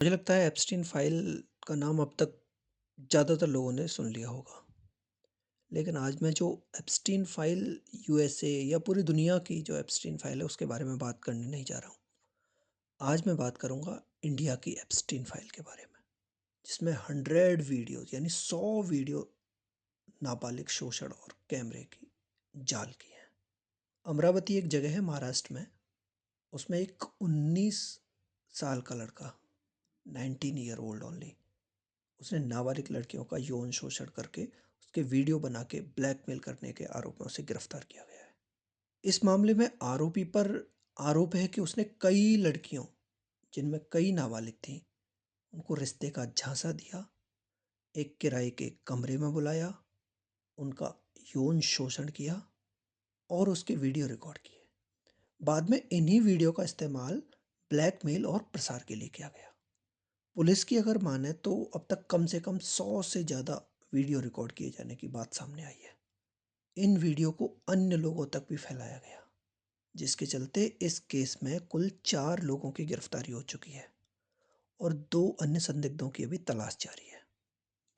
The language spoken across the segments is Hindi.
मुझे लगता है एप्स्टीन फ़ाइल का नाम अब तक ज़्यादातर लोगों ने सुन लिया होगा। लेकिन आज मैं जो एप्स्टीन फ़ाइल यूएसए या पूरी दुनिया की जो एप्स्टीन फ़ाइल है उसके बारे में बात करने नहीं जा रहा हूँ। आज मैं बात करूँगा इंडिया की एप्स्टीन फ़ाइल के बारे में, जिसमें 100 वीडियोज़ यानी 100 वीडियो नाबालिग शोषण और कैमरे की जाल की हैं। अमरावती एक जगह है महाराष्ट्र में, उसमें एक 19 साल का लड़का, 19 ईयर ओल्ड ओनली, उसने नाबालिग लड़कियों का यौन शोषण करके उसके वीडियो बना के ब्लैकमेल करने के आरोप में उसे गिरफ्तार किया गया है। इस मामले में आरोपी पर आरोप है कि उसने कई लड़कियों, जिनमें कई नाबालिग थीं, उनको रिश्ते का झांसा दिया, एक किराए के कमरे में बुलाया, उनका यौन शोषण किया और उसके वीडियो रिकॉर्ड किए। बाद में इन्हीं वीडियो का इस्तेमाल ब्लैकमेल और प्रसार के लिए किया गया। पुलिस की अगर माने तो अब तक कम से कम 100 से ज़्यादा वीडियो रिकॉर्ड किए जाने की बात सामने आई है। इन वीडियो को अन्य लोगों तक भी फैलाया गया, जिसके चलते इस केस में कुल 4 लोगों की गिरफ्तारी हो चुकी है और 2 अन्य संदिग्धों की अभी तलाश जारी है।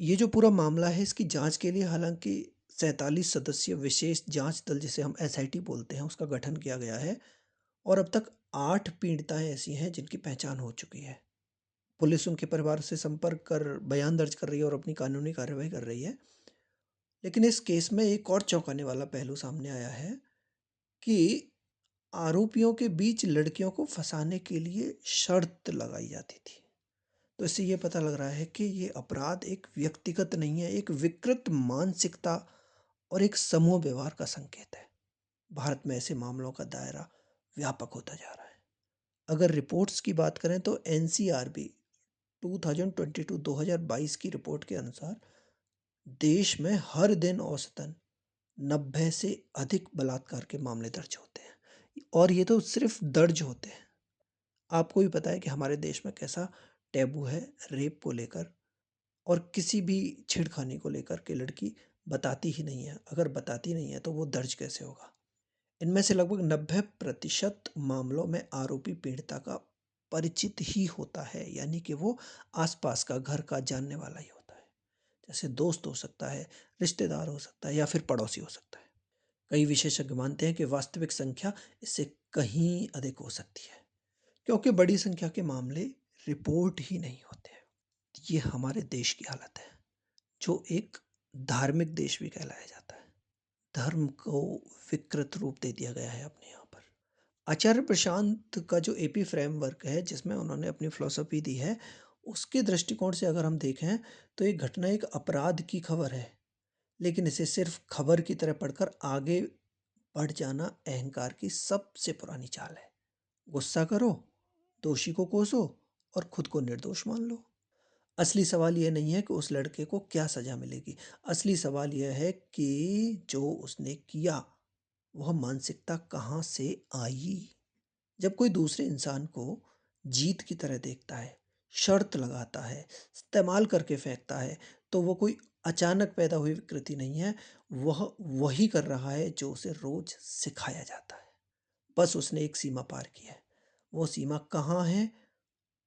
ये जो पूरा मामला है, इसकी जांच के लिए हालांकि 47 सदस्यीय विशेष जांच दल, जिसे हम एसआईटी बोलते हैं, उसका गठन किया गया है और अब तक 8 पीड़िताएं ऐसी हैं जिनकी पहचान हो चुकी है। पुलिस उनके परिवार से संपर्क कर बयान दर्ज कर रही है और अपनी कानूनी कार्रवाई कर रही है। लेकिन इस केस में एक और चौंकाने वाला पहलू सामने आया है कि आरोपियों के बीच लड़कियों को फंसाने के लिए शर्त लगाई जाती थी। तो इससे ये पता लग रहा है कि ये अपराध एक व्यक्तिगत नहीं है, एक विकृत मानसिकता और एक समूह व्यवहार का संकेत है। भारत में ऐसे मामलों का दायरा व्यापक होता जा रहा है। अगर रिपोर्ट्स की बात करें तो एनसीआरबी 2022 की रिपोर्ट के अनुसार देश में हर दिन औसतन 90 से अधिक बलात्कार के मामले दर्ज होते हैं और ये तो सिर्फ दर्ज होते हैं। आपको भी पता है कि हमारे देश में कैसा टैबू है रेप को लेकर, और किसी भी छेड़खानी को लेकर के लड़की बताती ही नहीं है। अगर बताती नहीं है तो वो दर्ज कैसे होगा। इनमें से लगभग 90% मामलों में आरोपी पीड़िता का परिचित ही होता है, यानी कि वो आसपास का घर का जानने वाला ही होता है। जैसे दोस्त हो सकता है, रिश्तेदार हो सकता है या फिर पड़ोसी हो सकता है। कई विशेषज्ञ मानते हैं कि वास्तविक संख्या इससे कहीं अधिक हो सकती है, क्योंकि बड़ी संख्या के मामले रिपोर्ट ही नहीं होते हैं। ये हमारे देश की हालत है, जो एक धार्मिक देश भी कहलाया जाता है। धर्म को विकृत रूप दे दिया गया है अपने यहाँ पर। आचार्य प्रशांत का जो एपी फ्रेमवर्क है, जिसमें उन्होंने अपनी फिलॉसफी दी है, उसके दृष्टिकोण से अगर हम देखें तो ये घटना एक अपराध की खबर है, लेकिन इसे सिर्फ खबर की तरह पढ़कर आगे बढ़ जाना अहंकार की सबसे पुरानी चाल है। गुस्सा करो, दोषी को कोसो और खुद को निर्दोष मान लो। असली सवाल यह नहीं है कि उस लड़के को क्या सजा मिलेगी। असली सवाल यह है कि जो उसने किया वह मानसिकता कहाँ से आई। जब कोई दूसरे इंसान को जीत की तरह देखता है, शर्त लगाता है, इस्तेमाल करके फेंकता है, तो वो कोई अचानक पैदा हुई विकृति नहीं है। वह वही कर रहा है जो उसे रोज सिखाया जाता है। बस उसने एक सीमा पार की है। वो सीमा कहाँ है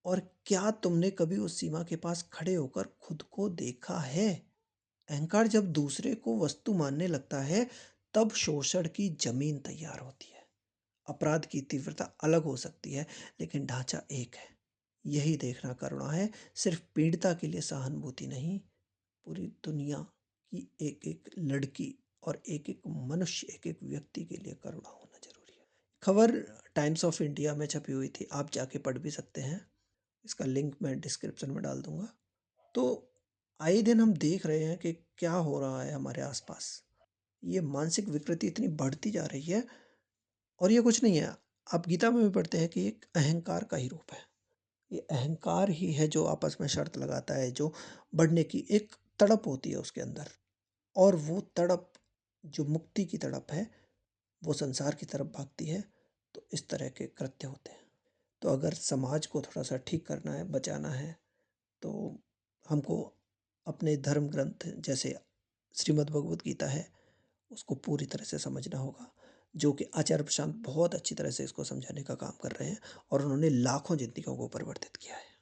और क्या तुमने कभी उस सीमा के पास खड़े होकर खुद को देखा है? अहंकार जब दूसरे को वस्तु मानने लगता है, तब शोषण की जमीन तैयार होती है। अपराध की तीव्रता अलग हो सकती है, लेकिन ढांचा एक है। यही देखना करुणा है, सिर्फ पीड़िता के लिए सहानुभूति नहीं, पूरी दुनिया की एक एक लड़की और एक एक मनुष्य, एक एक व्यक्ति के लिए करुणा होना जरूरी है। खबर टाइम्स ऑफ इंडिया में छपी हुई थी, आप जाके पढ़ भी सकते हैं। इसका लिंक मैं डिस्क्रिप्शन में डाल दूंगा। तो आए दिन हम देख रहे हैं कि क्या हो रहा है हमारे आसपास। ये मानसिक विकृति इतनी बढ़ती जा रही है और ये कुछ नहीं है। आप गीता में भी पढ़ते हैं कि एक अहंकार का ही रूप है। ये अहंकार ही है जो आपस में शर्त लगाता है, जो बढ़ने की एक तड़प होती है उसके अंदर, और वो तड़प जो मुक्ति की तड़प है, वो संसार की तरफ भागती है। तो इस तरह के कृत्य होते हैं। तो अगर समाज को थोड़ा सा ठीक करना है, बचाना है, तो हमको अपने धर्म ग्रंथ जैसे श्रीमद् भगवत गीता है, उसको पूरी तरह से समझना होगा, जो कि आचार्य प्रशांत बहुत अच्छी तरह से इसको समझाने का काम कर रहे हैं और उन्होंने लाखों जिंदगियों को परिवर्तित किया है।